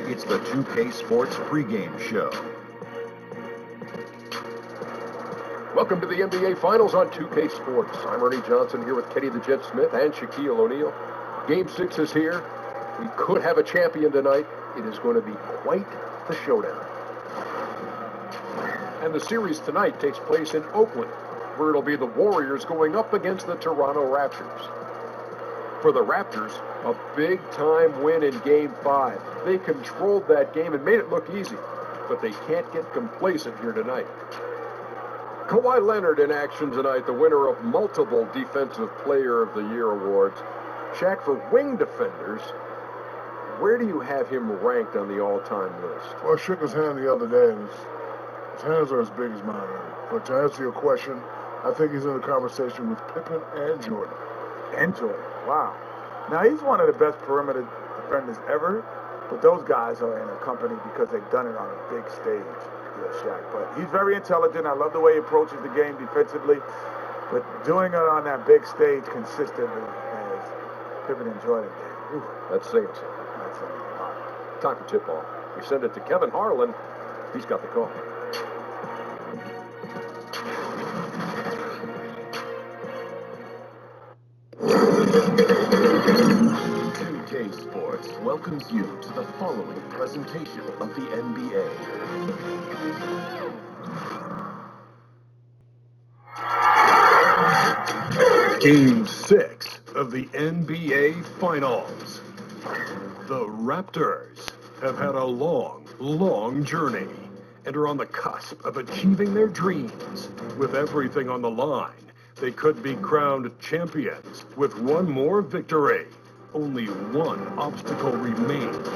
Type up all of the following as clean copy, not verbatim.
It's the 2K Sports pregame show. Welcome to the NBA Finals on 2K Sports. I'm Ernie Johnson here with Kenny the Jet Smith and Shaquille O'Neal. Game 6 is here. We could have a champion tonight. It is going to be quite the showdown. And the series tonight takes place in Oakland, where it'll be the Warriors going up against the Toronto Raptors. For the Raptors, a big-time win in Game 5. They controlled that game and made it look easy, but they can't get complacent here tonight. Kawhi Leonard in action tonight, the winner of multiple Defensive Player of the Year awards. Shaq, for wing defenders, where do you have him ranked on the all-time list? Well, I shook his hand the other day, and his hands are as big as mine. But to answer your question, I think he's in the conversation with Pippen and Jordan. And Jordan, wow. Now, he's one of the best perimeter defenders ever, but those guys are in a company because they've done it on a big stage, Shaq. But he's very intelligent. I love the way he approaches the game defensively, but doing it on that big stage consistently as Pippen and Jordan did. That's saying something. That's a lot. Time for tip-off. We send it to Kevin Harlan. He's got the call. 2K Sports welcomes you to the following presentation of the NBA. Game 6 of the NBA Finals. The Raptors have had a long journey and are on the cusp of achieving their dreams. With everything on the line, they could be crowned champions with one more victory. Only one obstacle remains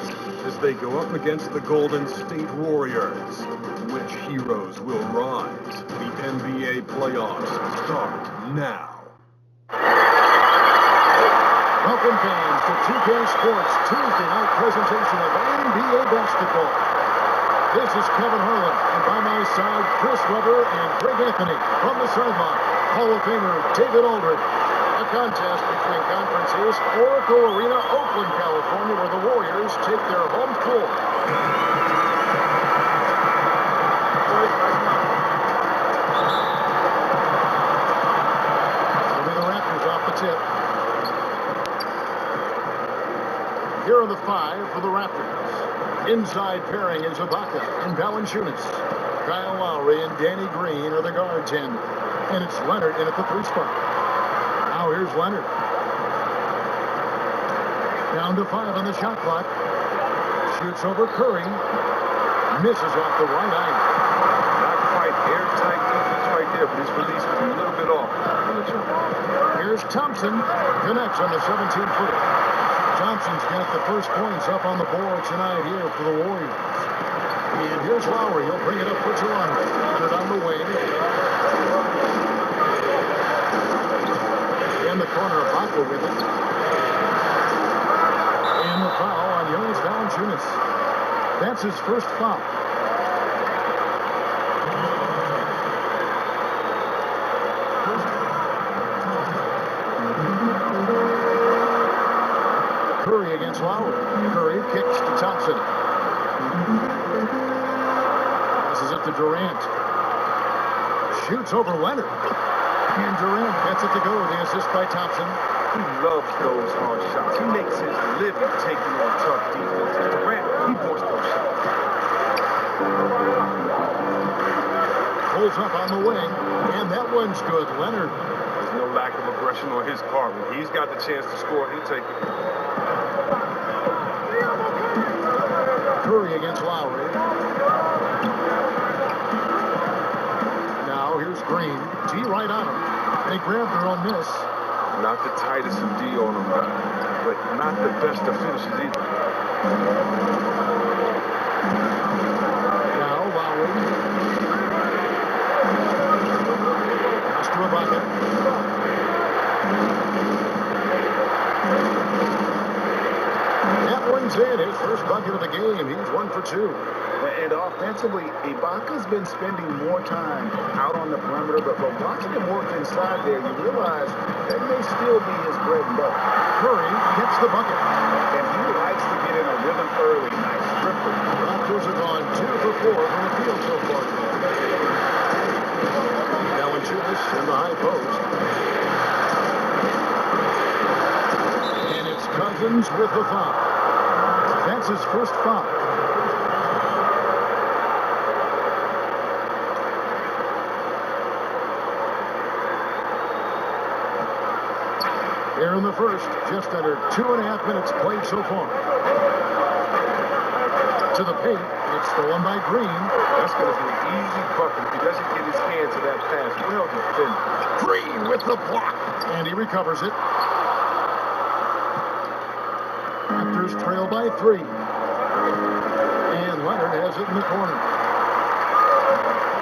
as they go up against the Golden State Warriors. Which heroes will rise? The NBA playoffs start now. Welcome fans to 2K Sports Tuesday night presentation of NBA basketball. This is Kevin Harlan, and by my side, Chris Webber and Greg Anthony. From the sideline, Hall of Famer David Aldridge. A contest between conferences, Oracle Arena, Oakland, California, where the Warriors take their home floor. It'll be the Raptors off the tip. Here are the 5 for the Raptors. Inside pairing is Ibaka and Valanciunas. Kyle Lowry and Danny Green are the guards in. And it's Leonard in at the 3 spot. Now here's Leonard. Down to 5 on the shot clock. Shoots over Curry. Misses off the right eye. Not quite airtight defense right there, but his release was a little bit off. Here's Thompson. Connects on the 17-footer. Thompson's got the first points up on the board tonight here for the Warriors. And here's Lowry. He'll bring it up for Toronto. Leonard on the wing. In the corner, Ibaka with it. And the foul on Jonas Valanciunas. That's his first foul. Curry against Lowry. Curry kicks to Thompson. Passes it to Durant. Shoots over Leonard. And Durant gets it to go. The assist by Thompson. He loves those hard shots. He makes his living taking on tough defense. Durant, he wants those shots. Pulls up on the wing. And that one's good. Leonard. There's no lack of aggression on his part. When he's got the chance to score, he'll take it. Curry against Lowry. Now here's Green. D right on him. They grabbed their own miss. Not the tightest of D on him, but not the best of finishes either. Now Lowry. Pass to Ibaka. That one's in. His first bucket of the game. He's 1 for 2. And offensively, Ibaka's been spending more time out on the perimeter, but watching him work inside there, you realize that may still be his bread and butter. Curry gets the bucket. And he likes to get in a rhythm early. Nice triplet. Raptors have gone 2 for 4 from the field so far today. Valanciunas in the high post. And it's Cousins with the foul. That's his first foul. Here in the first, just under 2.5 minutes played so far. To the paint, it's stolen by Green. That's going to be an easy bucket if he doesn't get his hand to that pass. Well defended. Green with the block. And he recovers it. Raptors trail by 3. And Leonard has it in the corner.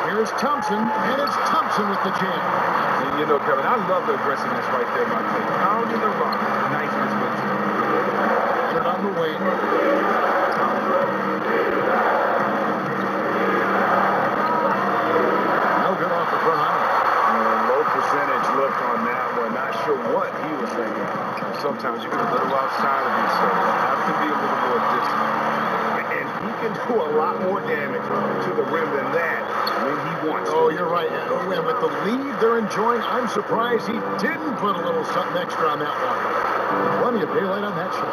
Here's Thompson, and it's Thompson with the jam. You know, Kevin, I love the aggressiveness right there by Klay. Pounding the rock. Nice response. Leonard on the wing. No good off the front line. Low percentage look on that one. Not sure what he was thinking. Sometimes you get a little outside of yourself. You have to be a little more distant. And he can do a lot more damage to the rim than that when he wants. Oh, you're right. And with the lead they're enjoying, I'm surprised he didn't put a little something extra on that one. Plenty of daylight on that shot.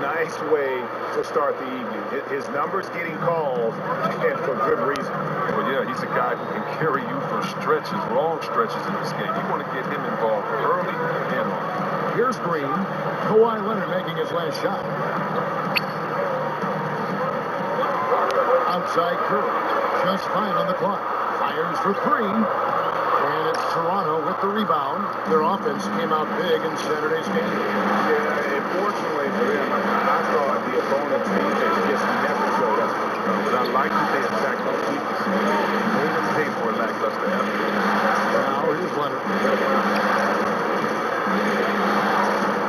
Nice way to start the evening. His numbers getting called, and for good reason. Well, yeah, he's a guy who can carry you for stretches, long stretches in this game. You want to get him involved early and often. Here's Green. Kawhi Leonard making his last shot. Outside Curry. Just 5 on the clock. Fires for 3. And it's Toronto with the rebound. Their offense came out big in Saturday's game. Yeah, unfortunately for them, I thought the opponent's defense just never showed up. But I like that they attacked those weaknesses. They didn't pay for a lackluster effort. Now here's Leonard.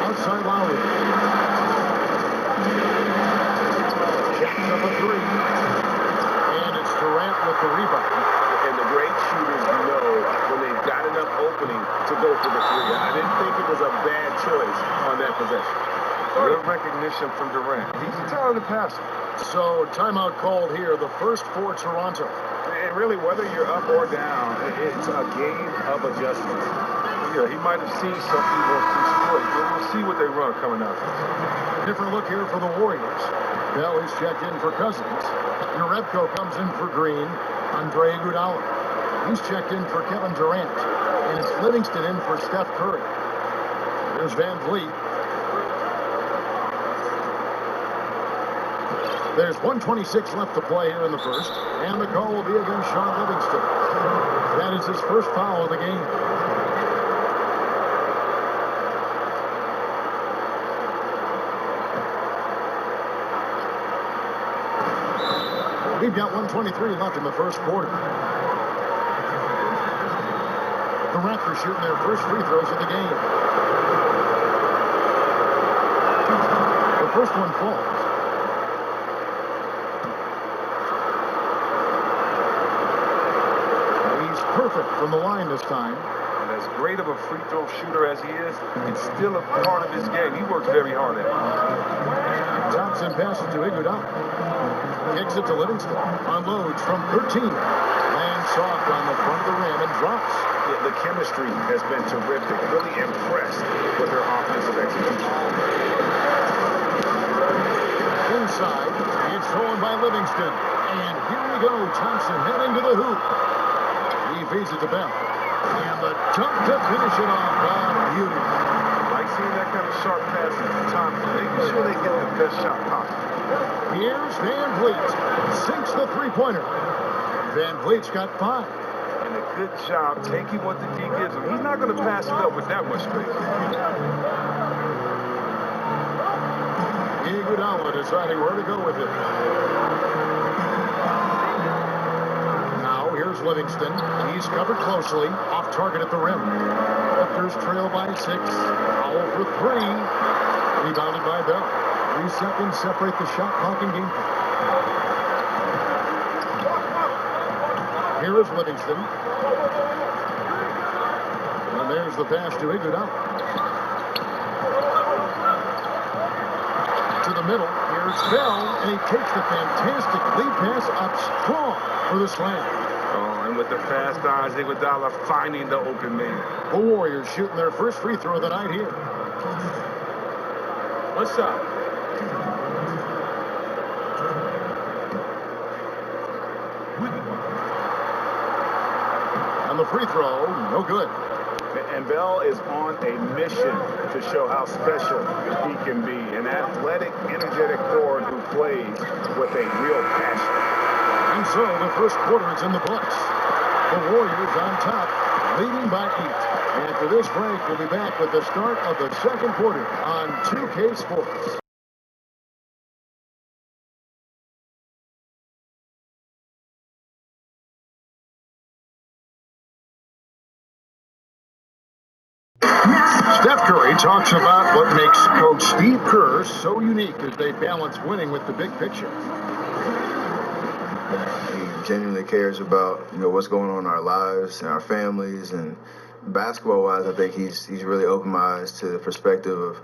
Outside Lowry. Jacks up a 3. And it's Durant with the rebound. And the great shooters know when they've got enough opening to go for the 3. I didn't think it was a bad choice on that possession. Good recognition from Durant. He's a talented passer. So timeout called here, the first for Toronto. And really, whether you're up or down, it's a game of adjustments. Yeah, he might have seen something he wants to exploit. We'll see what they run coming out. Different look here for the Warriors. Bell is checked in for Cousins. Jerebko comes in for Green. Andre Iguodala. He's checked in for Kevin Durant. And it's Livingston in for Steph Curry. There's Van Vliet. There's 1:26 left to play here in the first. And the call will be against Sean Livingston. That is his first foul of the game. We've got 1:23 left in the first quarter. The Raptors shooting their first free throws of the game. The first one falls. He's perfect from the line this time. And as great of a free throw shooter as he is, it's still a part of his game. He works very hard at it. Thompson passes to Iguodala. Kicks it to Livingston. Unloads from 13. Lands soft on the front of the rim and drops. Yeah, the chemistry has been terrific. Really impressed with their offensive execution. Inside. It's stolen by Livingston. And here we go. Thompson heading to the hoop. He feeds it to Bell. And the dunk to finish it off. Beauty. I like seeing that kind of sharp pass at the top. Making sure they get the best shot possible. Here's Van Vliet. Sinks the three-pointer. Van Vliet's got 5. And a good job taking what the D gives him. He's not going to pass it up with that much space. Iguodala deciding where to go with it. Now here's Livingston. He's covered closely. Off target at the rim. Raptors trail by 6. Foul for 3. Rebounded by Bell. 3 seconds separate the shot clock and game clock. Here is Livingston. And there's the pass to Iguodala. To the middle. Here's Bell, and he takes the fantastic lead pass up strong for the slam. Oh, and with the fast eyes, Iguodala finding the open man. The Warriors shooting their first free throw of the night here. One shot. And the free throw, no good. And Bell is on a mission to show how special he can be. An athletic, energetic forward who plays with a real passion. And so the first quarter is in the books. The Warriors on top, leading by 8. After this break, we'll be back with the start of the second quarter on 2K Sports. Steph Curry talks about what makes Coach Steve Kerr so unique as they balance winning with the big picture. He genuinely cares about, what's going on in our lives and our families. And basketball-wise, I think he's really opened my eyes to the perspective of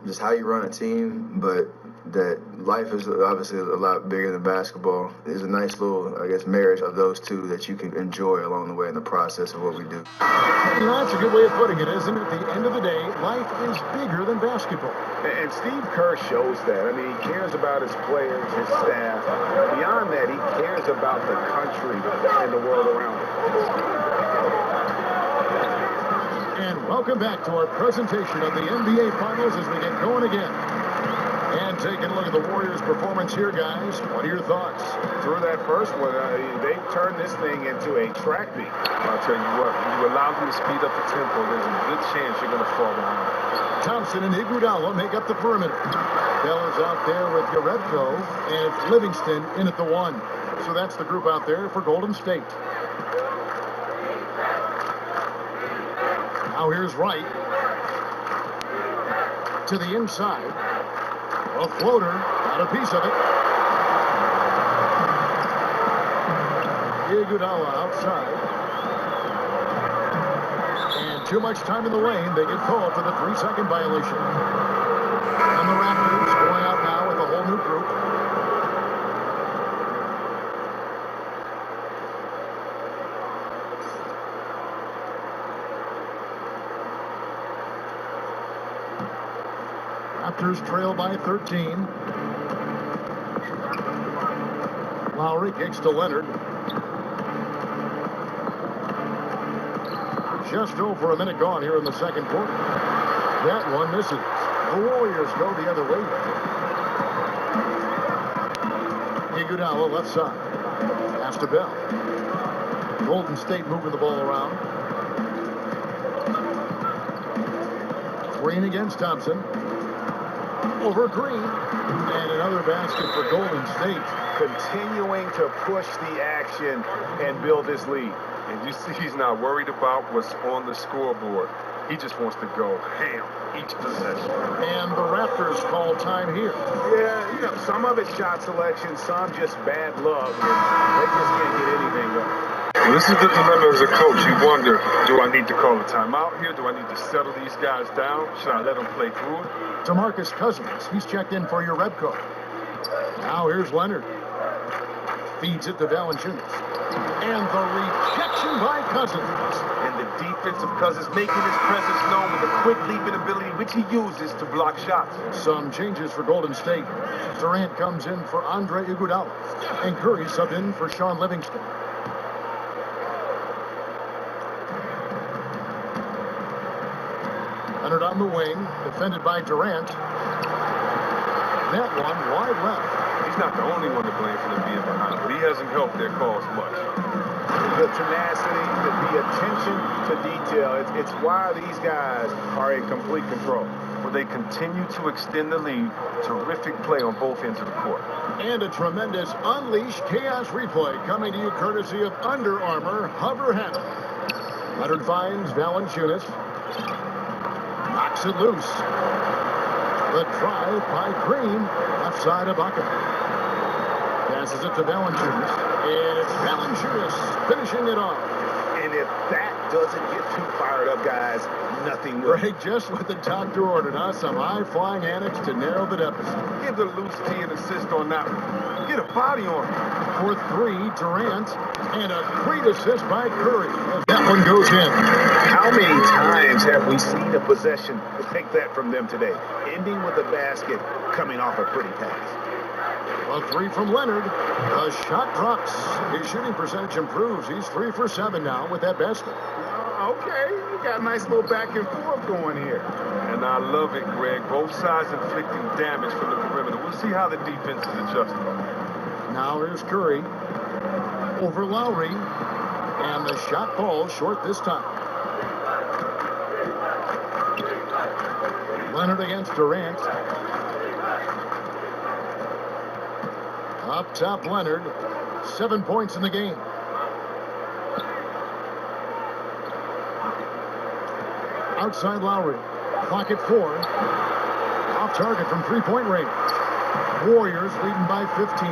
just how you run a team, but that life is obviously a lot bigger than basketball. There's a nice little, marriage of those two that you can enjoy along the way in the process of what we do. That's a good way of putting it, isn't it? At the end of the day, life is bigger than basketball. And Steve Kerr shows that. I mean, he cares about his players, his staff. Beyond that, he cares about the country and the world around him. And welcome back to our presentation of the NBA Finals as we get going again. And taking a look at the Warriors' performance here, guys. What are your thoughts? Through that first one, they turned this thing into a track meet. I'll tell you what, when you allow them to speed up the tempo, there's a good chance you're going to fall behind. Thompson and Iguodala make up the perimeter. Bell is out there with Yaredko, and it's Livingston in at the 1. So that's the group out there for Golden State. Now here's Wright. To the inside. A floater. Got a piece of it. Iguodala outside. And too much time in the lane. They get called for the 3-second violation. And the Raptors going out now with a whole new group. Raptors trail by 13. Lowry kicks to Leonard. Just over a minute gone here in the second quarter. That one misses. The Warriors go the other way. Iguodala left side. Pass to Bell. Golden State moving the ball around. Green against Thompson. Over Green. And another basket for Golden State. Continuing to push the action and build this lead. And you see he's not worried about what's on the scoreboard. He just wants to go ham each possession. And the Raptors call time here. Yeah, some of it's shot selection, some just bad luck. And they just can't get anything going. Well, this is the dilemma as a coach. You wonder, do I need to call a timeout here? Do I need to settle these guys down? Should I let them play through it? DeMarcus Cousins, he's checked in for your Rebco. Now here's Leonard. Feeds it to Valanciunas. And the rejection by Cousins. And the defense of Cousins making his presence known with a quick leaping ability, which he uses to block shots. Some changes for Golden State. Durant comes in for Andre Iguodala. And Curry subbed in for Sean Livingston. Leonard on the wing, defended by Durant. That one wide left. He's not the only one to blame for them being behind, but he hasn't helped their cause much. The tenacity, the attention to detail, it's why these guys are in complete control. Well, they continue to extend the lead. Terrific play on both ends of the court. And a tremendous Unleash Chaos replay coming to you courtesy of Under Armour Hover Handle. Leonard finds Valanciunas. Knocks it loose. The drive by Green. Left side of Ibaka. Passes it to Valanciunas. And it's Valanciunas finishing it off. And if that doesn't get too fired up, guys, nothing will. Right, just what the doctor ordered, huh? Some high-flying antics to narrow the deficit. Give the loose T an assist on that one. Get a body on him. For three, Durant, and a great assist by Curry. That one goes in. How many times have we seen a possession take that from them today? Ending with a basket, coming off a pretty pass. A three from Leonard. The shot drops. His shooting percentage improves. He's 3 for 7 now with that basket. Okay, you got a nice little back and forth going here. And I love it, Greg. Both sides inflicting damage from the perimeter. We'll see how the defense is adjusting. Now here's Curry over Lowry. And the shot falls short this time. Leonard against Durant. Up top, Leonard. 7 points in the game. Outside Lowry. Clock at 4. Off target from three-point range. Warriors leading by 15.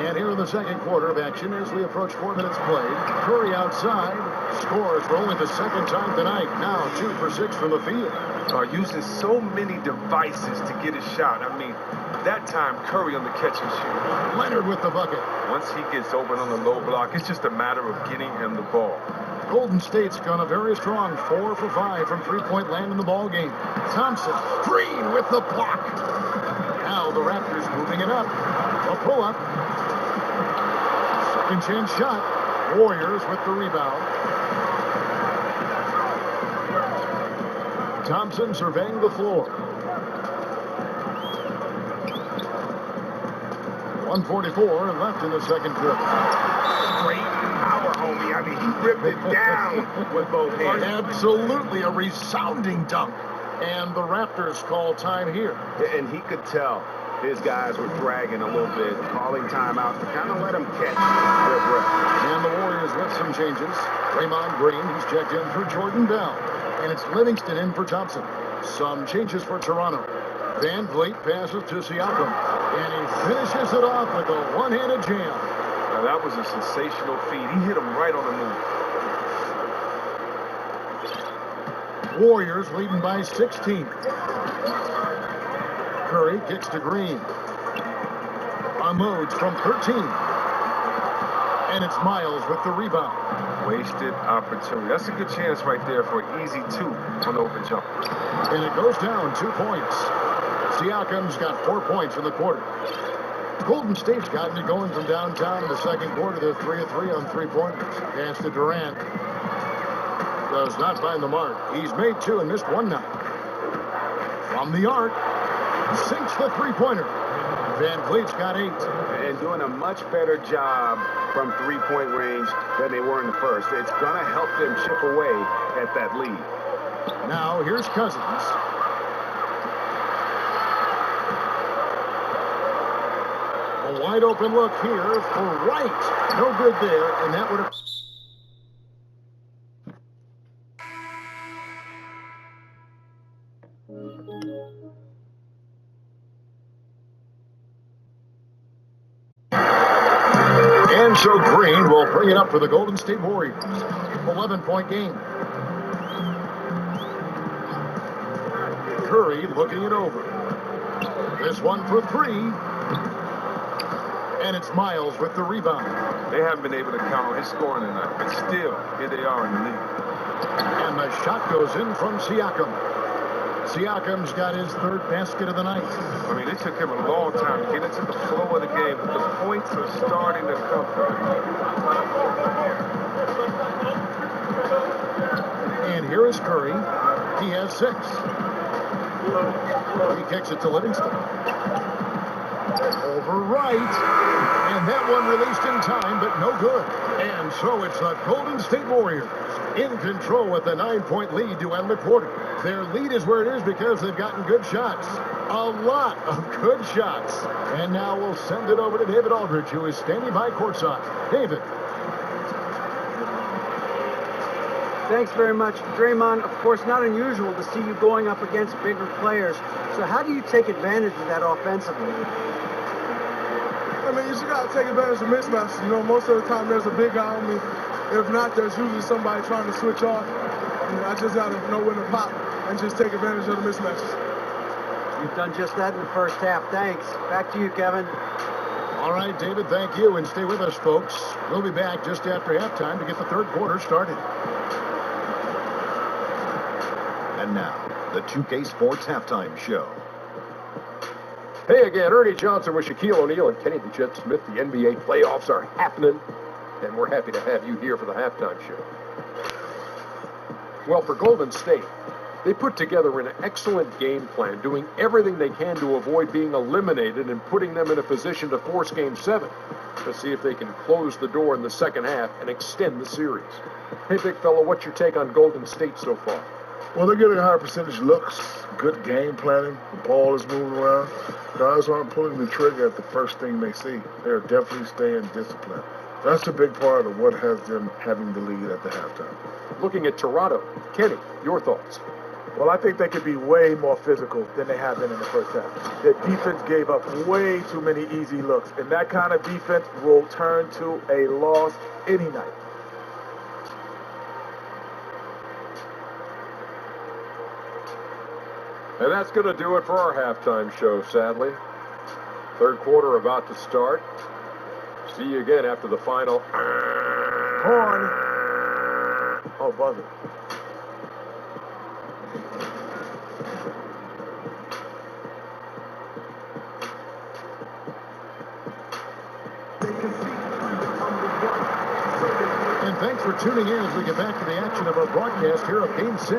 And here in the second quarter of action as we approach 4 minutes played. Curry outside. Scores for only the second time tonight. Now 2 for 6 from the field. Are using so many devices to get a shot. I mean, that time Curry on the catch and shoot. Leonard with the bucket. Once he gets open on the low block, it's just a matter of getting him the ball. Golden State's gone a very strong 4 for 5 from three-point land in the ball game. Thompson, Green with the block. Now the Raptors moving it up. A pull-up. Second chance shot. Warriors with the rebound. Thompson surveying the floor. 1:44 left in the second quarter. Great power, homie. I mean, he ripped it down with both hands. Absolutely a resounding dunk. And the Raptors call time here. And he could tell his guys were dragging a little bit, calling timeout to kind of let them catch their breath. And the Warriors with some changes. Draymond Green, he's checked in for Jordan Bell. And it's Livingston in for Thompson. Some changes for Toronto. Van Vliet passes to Siakam. And he finishes it off with a one-handed jam. Now, that was a sensational feed. He hit him right on the move. Warriors leading by 16. Curry kicks to Green. Unloads from 13. And it's Miles with the rebound. Wasted opportunity. That's a good chance right there for an easy 2 on the open jump. And it goes down 2 points. Siakam's got 4 points in the quarter. Golden State's gotten it going from downtown in the second quarter. They're 3 of 3 on three-pointers. Pass to Durant. Does not find the mark. He's made 2 and missed 1 now. From the arc. Sinks the three-pointer. Van Vliet's got 8. And doing a much better job from three-point range than they were in the first. It's going to help them chip away at that lead. Now here's Cousins. A wide open look here for Wright. No good there, and that would have... And so Green will bring it up for the Golden State Warriors. 11-point game. Curry looking it over. This one for 3. And it's Miles with the rebound. They haven't been able to count on his scoring tonight, but still, here they are in the lead. And the shot goes in from Siakam. Siakam's got his 3rd basket of the night. I mean, it took him a long time to get into the flow of the game, but the points are starting to come from him. And here is Curry. He has 6. He kicks it to Livingston. Over Wright. And that one released in time, but no good. And so it's the Golden State Warriors in control with a 9-point lead to end the quarter. Their lead is where it is because they've gotten good shots. A lot of good shots. And now we'll send it over to David Aldridge, who is standing by courtside. David. Thanks very much, Draymond. Of course, not unusual to see you going up against bigger players. So how do you take advantage of that offensively? I mean, you just got to take advantage of mismatches. You know, most of the time there's a big guy on me. If not, there's usually somebody trying to switch off. And I just got to know when to pop and just take advantage of the mismatches. You've done just that in the first half. Thanks. Back to you, Kevin. All right, David, thank you. And stay with us, folks. We'll be back just after halftime to get the third quarter started. And now, the 2K Sports Halftime Show. Hey again, Ernie Johnson with Shaquille O'Neal and Kenny the Jet Smith. The NBA playoffs are happening, and we're happy to have you here for the halftime show. Well, for Golden State, they put together an excellent game plan, doing everything they can to avoid being eliminated and putting them in a position to force Game 7. Let's see if they can close the door in the second half and extend the series. Hey, big fella, what's your take on Golden State so far? Well, they're getting higher percentage looks, good game planning. The ball is moving around. Guys aren't pulling the trigger at the first thing they see. They're definitely staying disciplined. That's a big part of what has them having the lead at the halftime. Looking at Toronto, Kenny, your thoughts? Well, I think they could be way more physical than they have been in the first half. Their defense gave up way too many easy looks, and that kind of defense will turn to a loss any night. And that's going to do it for our halftime show, sadly. Third quarter about to start. See you again after the final. Horn. Oh, buzzer. And thanks for tuning in as we get back to the action of our broadcast here of Game 6.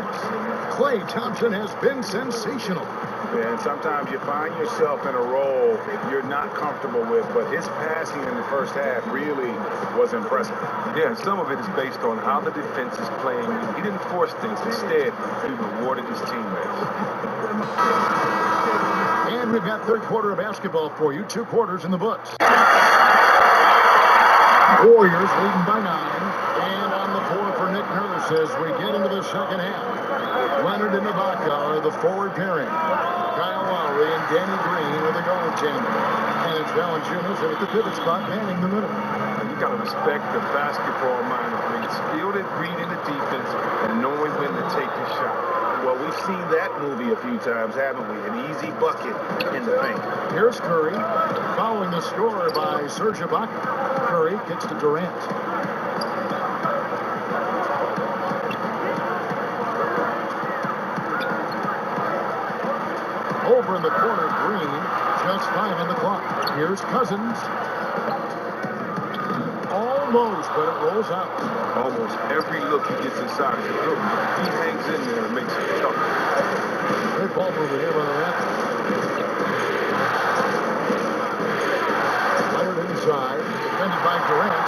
Klay Thompson has been sensational. Yeah, and sometimes you find yourself in a role you're not comfortable with, but his passing in the first half really was impressive. Yeah, some of it is based on how the defense is playing. He didn't force things. Instead, he rewarded his teammates. And we've got third quarter of basketball for you. 2 quarters in the books. Warriors leading by 9. And on the floor for Nick Nurse as we get into the second half. Leonard and Ibaka are the forward pairing. Kyle Lowry and Danny Green are the guard tandem. And it's Valanciunas at the pivot spot manning the middle. You got to respect the basketball mind of things. Skilled at reading the defense and knowing when to take the shot. Well, we've seen that movie a few times, haven't we? An easy bucket in the paint. Here's Curry, following the score by Serge Ibaka. Curry kicks to Durant. Over in the corner, Green, just 5 on the clock. Here's Cousins. Almost, but it rolls out. Almost every look he gets inside is a good one. He hangs in there and makes it tough. Good ball movement here by the Raptors. Leonard inside, defended by Durant.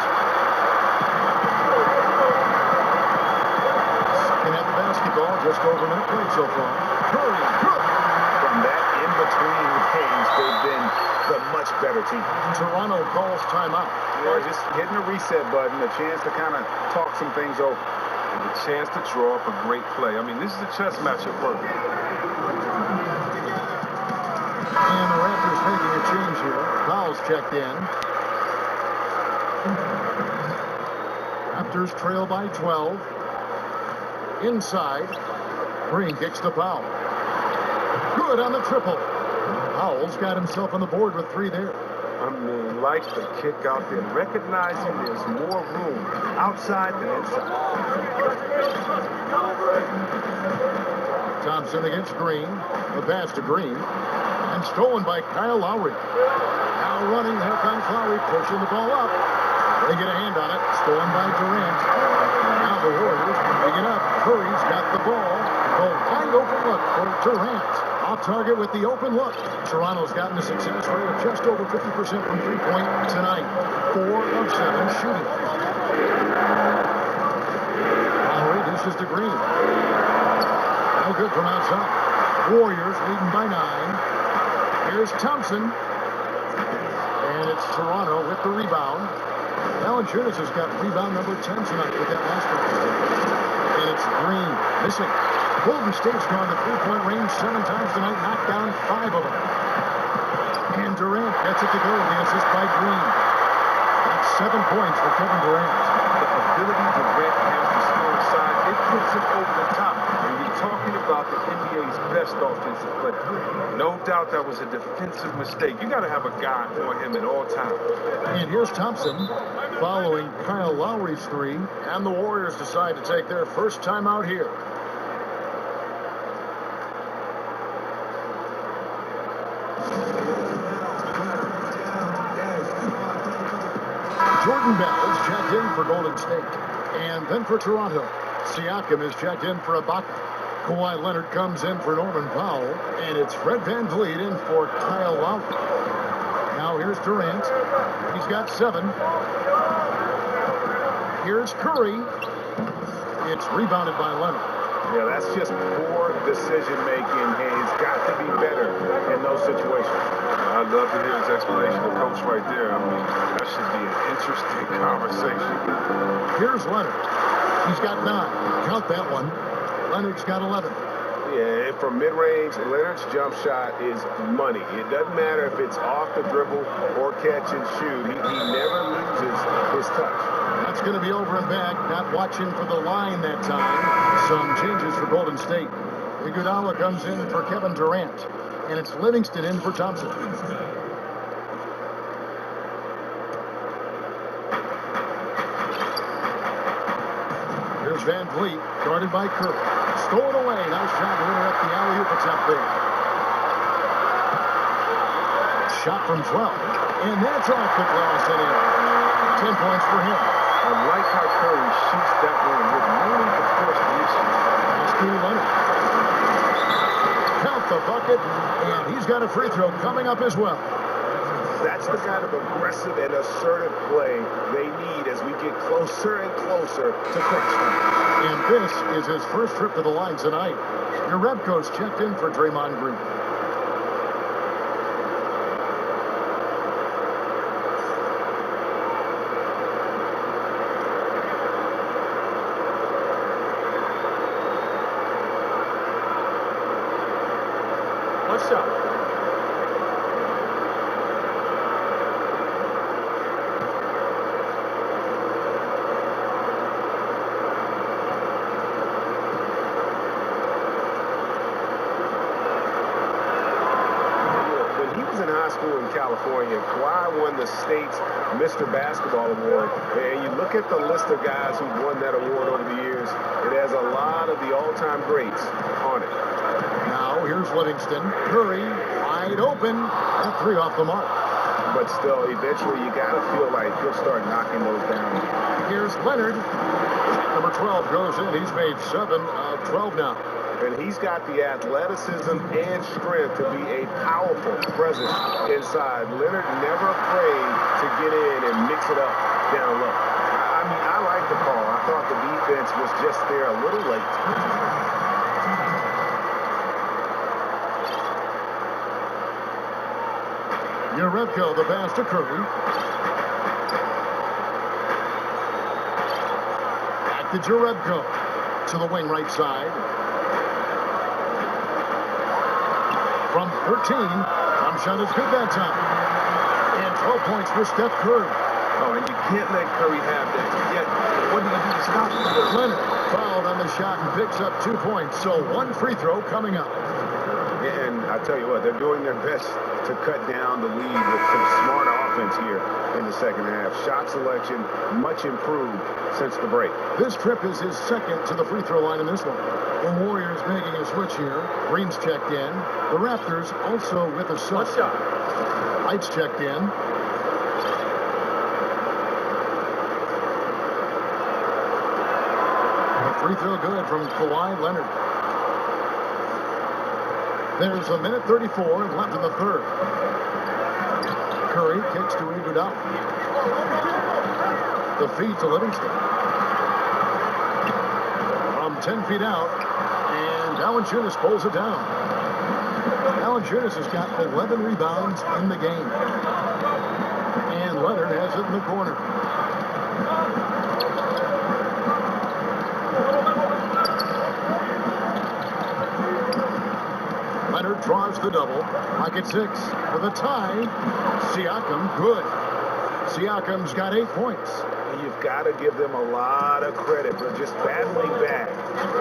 Second at the basketball, just over a minute played so far. Curry, good. From that in-between range, they've been the much better team. Toronto calls timeout. Yeah, just hitting the reset button, a chance to kind of talk some things over. And a chance to draw up a great play. I mean, this is a chess match at work. And the Raptors making a change here. Fouls checked in. Raptors trail by 12. Inside. Green kicks the foul. Good on the triple. Powell's got himself on the board with 3 there. I mean, like the kick out there, recognizing there's more room outside than inside. Thompson against Green. The pass to Green. And stolen by Kyle Lowry. Now running, here comes Lowry, pushing the ball up. They get a hand on it. Stolen by Durant. Now the Warriors bring it up. Curry's got the ball. The wide open look for Durant. Off target with the open look. Toronto's gotten a success rate of just over 50% from three-point tonight. 4 of 7 shooting. Lowry dishes to Green. No good from outside. Warriors leading by 9. Here's Thompson. And it's Toronto with the rebound. Valanciunas has got rebound number 10 tonight with that last one. And it's Green missing. Golden State's gone to three-point range 7 times tonight, knocked down 5 of them. And Durant Gets it to go. The assist by Green. That's 7 points for Kevin Durant. The ability Durant has to score inside, it puts him over the top. And you're talking about the NBA's best offensive player. No doubt that was a defensive mistake. You got to have a guy on him at all times. And here's Thompson following Kyle Lowry's three. And the Warriors decide to take their first time out here. Jordan Bell is checked in for Golden State. And then for Toronto, Siakam is checked in for Ibaka. Kawhi Leonard comes in for Norman Powell. And it's Fred VanVleet in for Kyle Lowry. Now here's Durant. He's got 7. Here's Curry. It's rebounded by Leonard. Yeah, that's just poor decision-making, and he's got to be better in those situations. I'd love to hear his explanation of coach right there. I mean, that should be an interesting conversation. Here's Leonard. He's got 9. Count that one. Leonard's got 11. Yeah, and from mid-range, Leonard's jump shot is money. It doesn't matter if it's off the dribble or catch and shoot. He never loses his touch. That's going to be over and back. Not watching for the line that time. Some changes for Golden State. Iguodala comes in for Kevin Durant. And it's Livingston in for Thompson. Here's VanVleet, guarded by Curry. Stolen away. Nice job to winner up the alley-oop. It's up there. Shot from 12. And that's off the glass and in. 10 points for him. I like how Curry shoots that one with no need to force the issue. That's Kawhi Leonard. Count the bucket, and he's got a free throw coming up as well. That's the kind of aggressive and assertive play they need as we get closer and closer to crunch time. And this is his first trip to the line tonight. Your Rep coach checked in for Draymond Green. What's up? When he was in high school in California, Kawhi won the state's Mr. Basketball Award. And you look at the list of guys who won that award over the years, it has a lot of the all-time greats on it. Now here's Livingston. Curry wide open. That 3 off the mark. But still, eventually you got to feel like he'll start knocking those down. Here's Leonard. Number 12 goes in. He's made 7 of 12 now. And he's got the athleticism and strength to be a powerful presence inside. Leonard never afraid to get in and mix it up down low. I mean, I like the call. I thought the defense was just there a little late. Jerebko, the pass to Curry. Back to Jerebko. To the wing right side. From 13. Jump shot is good that time. And 12 points for Steph Curry. Oh, and you can't let Curry have that. Yet, what do you do to stop him? Leonard fouled on the shot and picks up 2 points. So 1 free throw coming up. And I tell you what, they're doing their best to cut down the lead with some smart offense here in the second half. Shot selection much improved since the break. This trip is his second to the free throw line in this one. The Warriors making a switch here. Green's checked in. The Raptors also with a sub. Lights checked in. The free throw good from Kawhi Leonard. There's a minute 34 left in the third. Curry kicks to Iguodala. The feed to Livingston. From 10 feet out, and Valanciunas pulls it down. Valanciunas has got 11 rebounds in the game. And Leonard has it in the corner. Leonard draws the double. Pocket 6 for the tie. Siakam, good. Siakam's got 8 points. And you've got to give them a lot of credit for just battling back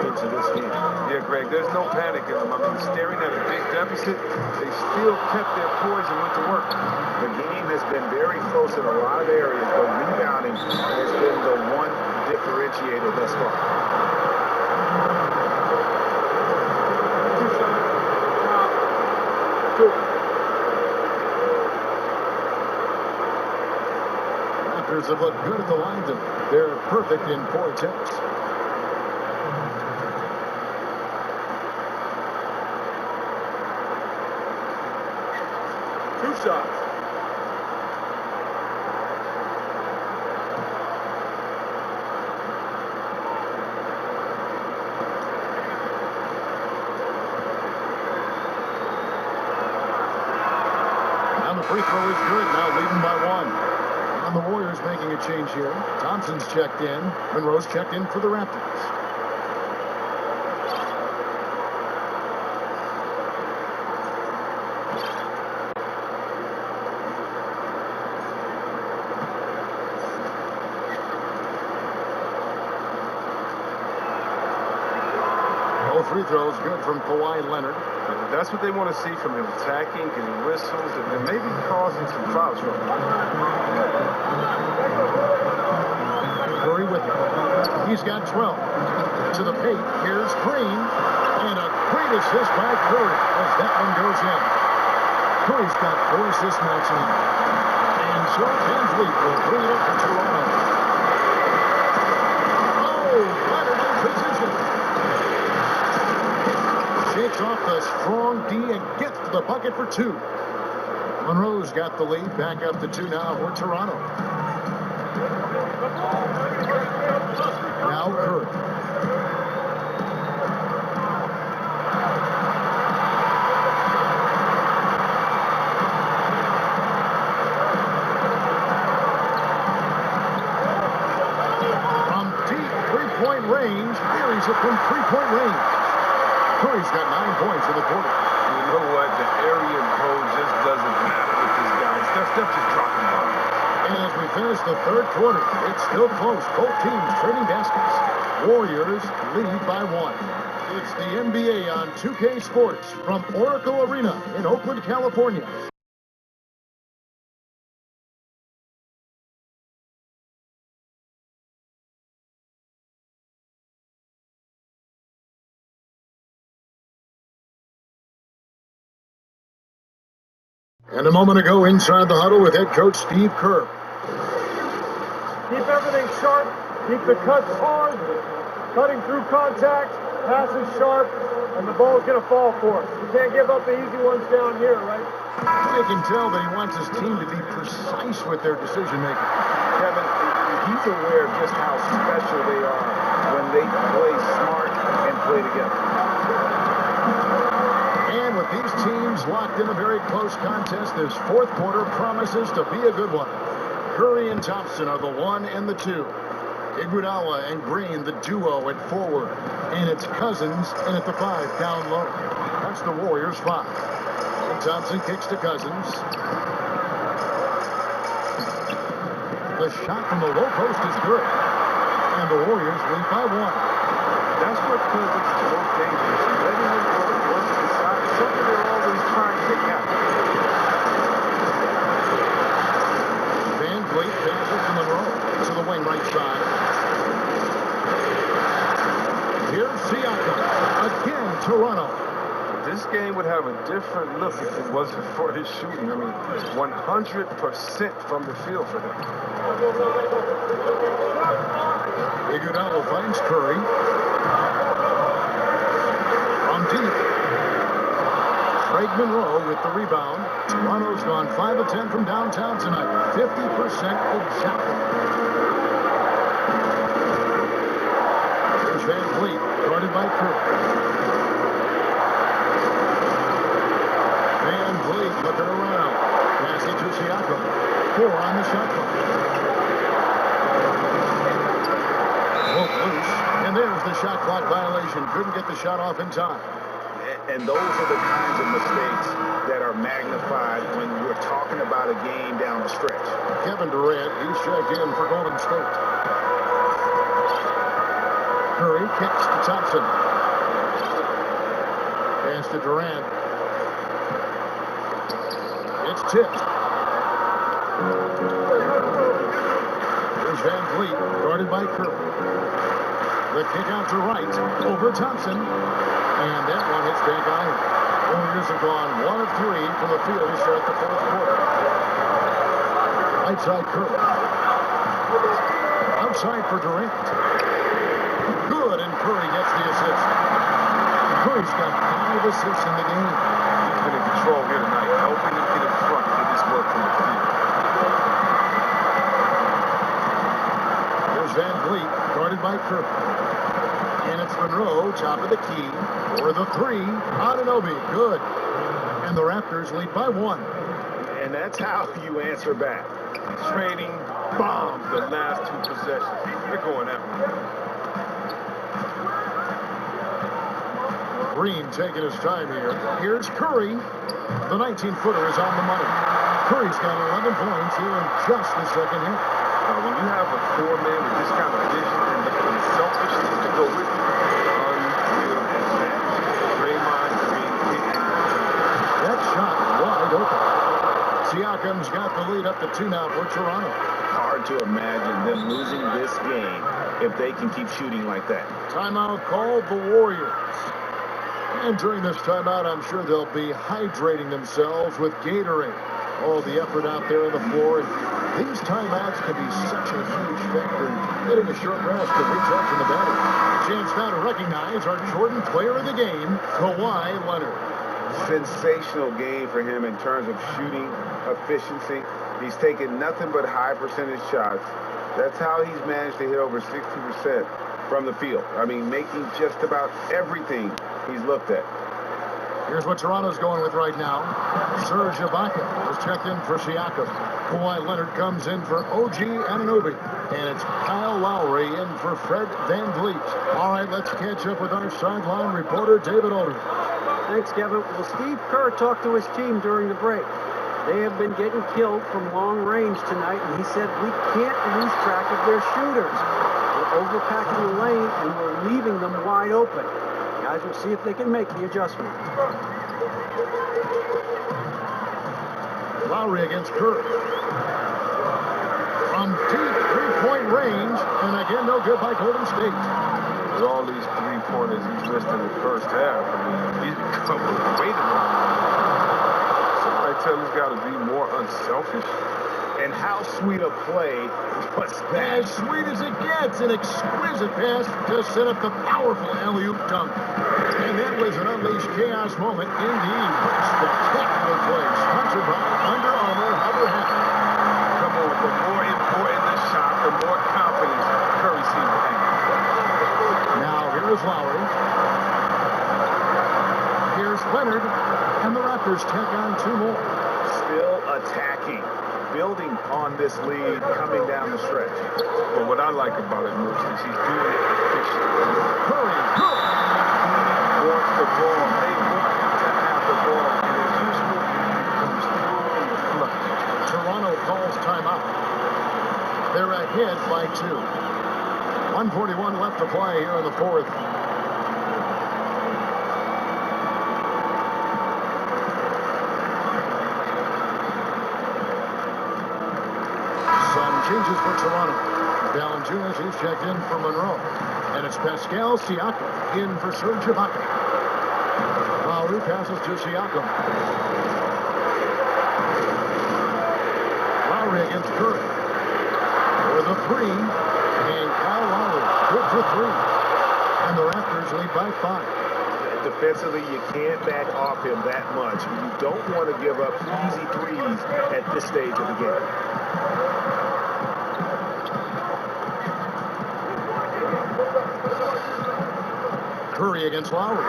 into this game. Yeah, Greg, there's no panic in them. I mean, staring at a big deficit, they still kept their poise and went to work. The game has been very close in a lot of areas, but rebounding has been the one differentiator thus far. Raptors have looked good at the line. They're perfect in 4 attempts. Two shots. And the free throw is good. Now leading by 1. And the Warriors making a change here. Thompson's checked in. Monroe's checked in for the Raptors. Both free throws good from Kawhi Leonard. That's what they want to see from him, attacking, getting whistles, and maybe causing some foul trouble. Curry with it. He's got 12. To the paint. Here's Green. And a great assist by Curry as that one goes in. Curry's got 4 assists matching him. And so Van Vliet will bring it up for Toronto. Oh, Leonard in position. Shakes off the strong D and gets to the bucket for 2. Monroe's got the lead. Back up to 2 now for Toronto. Now Curry. From deep three-point range, buries it from three-point range. Curry's got 9 points in the quarter. You know what? The area code just doesn't matter with this guy. Steph just dropping bombs. And as we finish the third quarter, it's still close. Both teams trading baskets. Warriors lead by 1. It's the NBA on 2K Sports from Oracle Arena in Oakland, California. And a moment ago, inside the huddle with head coach Steve Kerr. Keep everything sharp. Keep the cuts hard. Cutting through contact. Passes sharp. And the ball's going to fall for us. You can't give up the easy ones down here, right? I can tell that he wants his team to be precise with their decision-making. Kevin, he's aware of just how special they are when they play smart and play together. And with these teams locked in a very close contest, this fourth quarter promises to be a good one. Curry and Thompson are the 1 and the 2. Iguodala and Green, the duo at forward. And it's Cousins in at the 5 down low. That's the Warriors' 5. And Thompson kicks to Cousins. The shot from the low post is good. And the Warriors lead by 1. That's what Cousins is most dangerous. Letting him go once inside is something they're always trying to get out. Van Vliet passes to Monroe to the wing right side. Here's Siakam. Again, Toronto. This game would have a different look if it wasn't for his shooting. I mean, 100% from the field for him. Iguodala finds Curry. From deep. Craig Monroe with the rebound. Toronto's gone 5 of 10 from downtown tonight. 50% exactly. Here's Van Vliet, guarded by Curry. Van Vliet looking around. Passing to Siakam. 4 on the shot clock. Loose, and there's the shot clock violation. Couldn't get the shot off in time. And those are the kinds of mistakes that are magnified when we're talking about a game down the stretch. Kevin Durant, he's checked in for Golden State. Curry kicks to Thompson. Pass to Durant. It's tipped. Here's Van Vliet, guarded by Curry. The kick out to right, over Thompson. And that one hits back iron. Warriors have gone 1 of 3 from the field to start the fourth quarter. Right side Curry. Outside for Durant. Good, and Curry gets the assist. Curry's got 5 assists in the game. He's been in control here tonight, helping him get in front with his work from the field. Here's Van Vliet, guarded by Curry. And it's Monroe, top of the key, for the 3. Anunoby, good. And the Raptors lead by 1. And that's how you answer back. Trading bombs the last 2 possessions. They're going that way. Green taking his time here. Here's Curry. The 19-footer is on the money. Curry's got 11 points here in just the second half. When you have a 4-man with this kind of vision and the selfishness to go with it, unreal match. Draymond Green hitting. That shot wide open. Siakam's got the lead up to 2 now for Toronto. Hard to imagine them losing this game if they can keep shooting like that. Timeout called the Warriors. And during this timeout, I'm sure they'll be hydrating themselves with Gatorade. All the effort out there on the floor. These timeouts can be such a huge factor in getting a short rest and recharging the battery. Chance now to recognize our Jordan player of the game, Kawhi Leonard. Sensational game for him in terms of shooting efficiency. He's taken nothing but high percentage shots. That's how he's managed to hit over 60% from the field. I mean, making just about everything he's looked at. Here's what Toronto's going with right now. Serge Ibaka has checked in for Siakam. Kawhi Leonard comes in for OG Anunoby. And it's Kyle Lowry in for Fred Van Vliet. All right, let's catch up with our sideline reporter, David Aldridge. Thanks, Kevin. Well, Steve Kerr talked to his team during the break. They have been getting killed from long range tonight, and he said we can't lose track of their shooters. We're overpacking the lane, and we're leaving them wide open. Guys will see if they can make the adjustment. Lowry against Curry. From deep three-point range, and again, no good by Golden State. With all these 3-pointers he's missed in the first half, I mean, he's become weighted on. Somebody tell this guy to be more unselfish. And how sweet a play was that? As sweet as it gets, an exquisite pass to set up the powerful alley-oop dunk. And that was an unleashed chaos moment indeed. Spectacular play, sponsored by Under Armour Hover Hat. Come on, the more important the shot, the more confidence Curry seems to have. Now here's Lowry. Here's Leonard, and the Raptors tack on 2 more. Still attacking, building on this lead coming down the stretch. But what I like about it most is he's doing it efficiently. Curry, good. He wants the ball. They want him to have the ball. And as usual, he comes through in the clutch. Toronto calls timeout. They're ahead by 2. 1:41 left to play here in the fourth. Some changes for Toronto. Valanciunas is checked in for Monroe. And it's Pascal Siakam in for Serge Ibaka. Lowry passes to Siakam. Lowry against Curry. For the 3. And Kyle Lowry good for 3. And the Raptors lead by 5. Defensively, you can't back off him that much. You don't want to give up easy threes at this stage of the game. Curry against Lowry.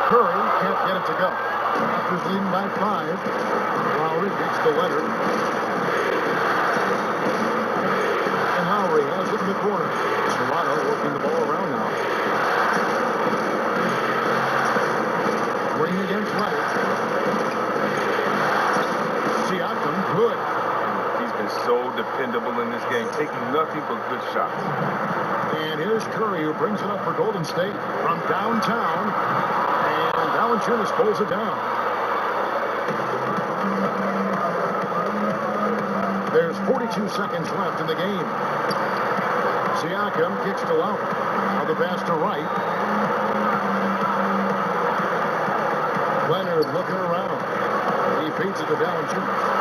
Curry can't get it to go. Raptors leading by 5. Lowry gets to Leonard. And Lowry has it in the corner. Toronto working the ball around now. good. He's been so dependable in this game, taking nothing but good shots. And here's Curry, who brings it up for Golden State from downtown. And Valanciunas pulls it down. There's 42 seconds left in the game. Siakam kicks to Lowry. Now the pass to Wright. Leonard looking around. He feeds it to Valanciunas.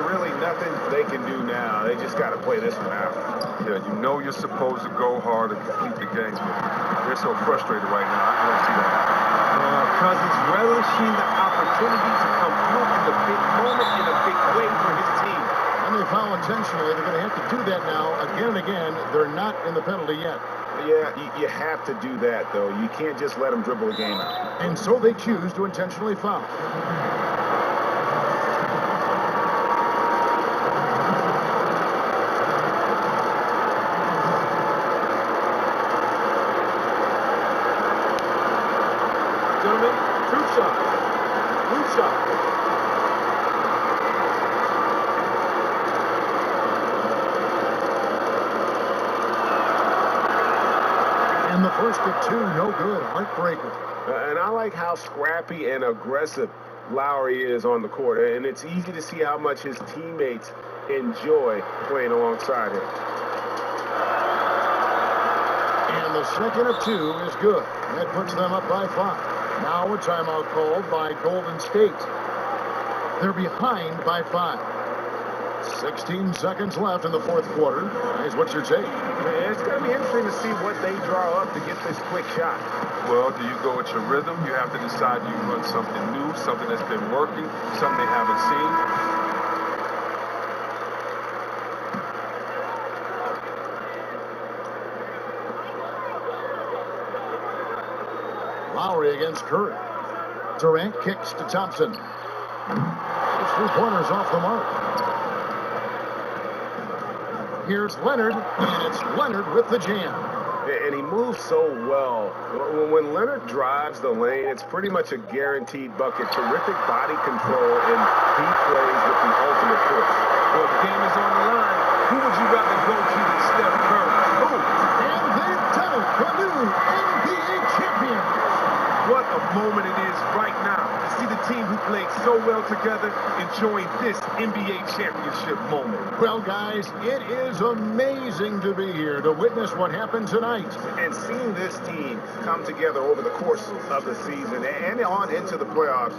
Really nothing they can do now. They just got to play this one out. Yeah, you know you're supposed to go hard and complete the game. They're so frustrated right now. I don't see that. Cousins relishing the opportunity to come through in the big moment in a big way for his team. And they foul intentionally. They're going to have to do that now again and again. They're not in the penalty yet. Yeah, you have to do that, though. You can't just let them dribble the game out. And so they choose to intentionally foul. Gentlemen, two shots. Blue shot. And the first of two, no good. Heartbreaker. And I like how scrappy and aggressive Lowry is on the court. And it's easy to see how much his teammates enjoy playing alongside him. And the second of two is good. That puts them up by 5. Now a timeout called by Golden State. They're behind by 5. 16 seconds left in the fourth quarter. Guys, what's your take? It's going to be interesting to see what they draw up to get this quick shot. Well, do you go with your rhythm? You have to decide, do you run something new, something that's been working, something they haven't seen? Lowry against Curry. Durant kicks to Thompson. His three-pointers off the mark. Here's Leonard, and it's Leonard with the jam. And he moves so well. When Leonard drives the lane, it's pretty much a guaranteed bucket. Terrific body control, and he plays with the ultimate force. Well, the game is on the line. Who would you rather go to than Steph Curry? Who? And they've done it, the new NBA champions. What a moment it is right now to see the team who played so well together enjoying this NBA championship moment. Well, guys, it is amazing to be here to witness what happened tonight. And seeing this team come together over the course of the season and on into the playoffs,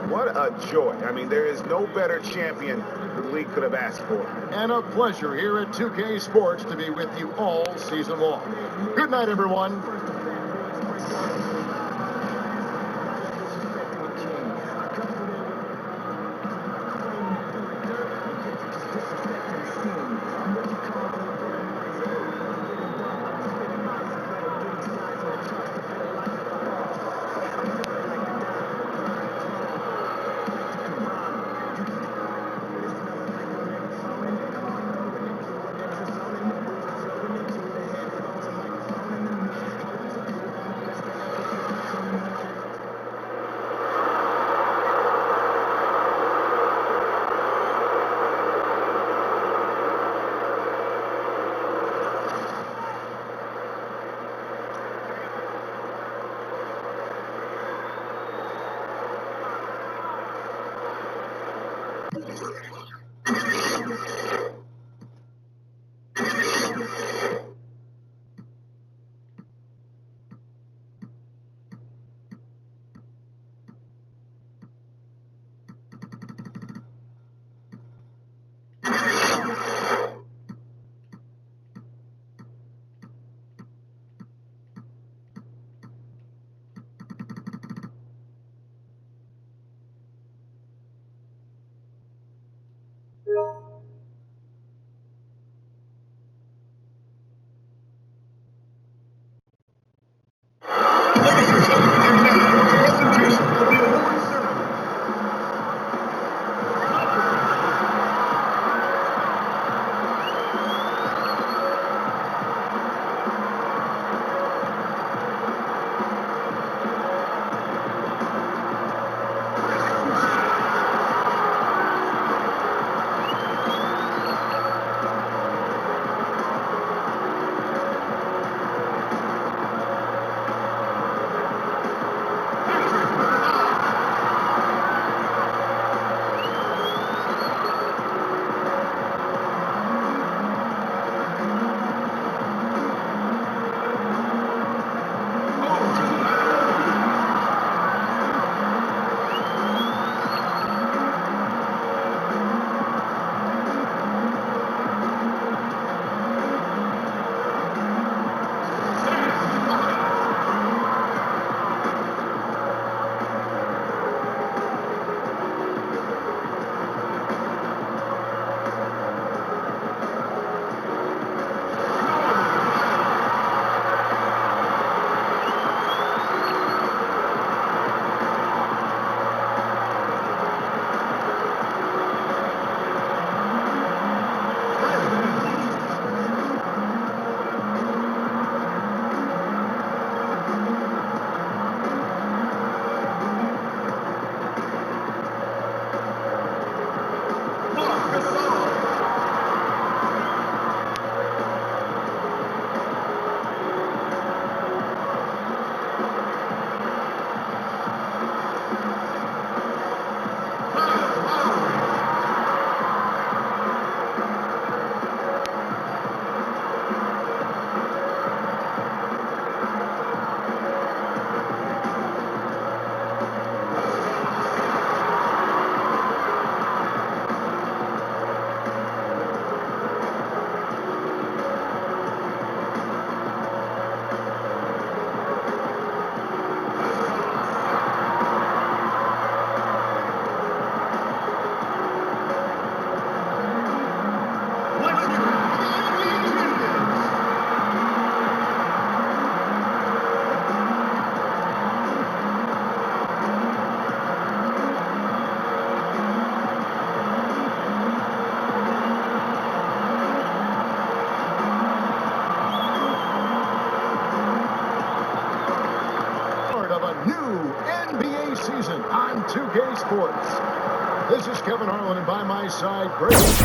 what a joy. I mean, there is no better champion the league could have asked for. And a pleasure here at 2K Sports to be with you all season long. Good night, everyone. 2K Sports. This is Kevin Harlan, and by my side, Greg Anthony.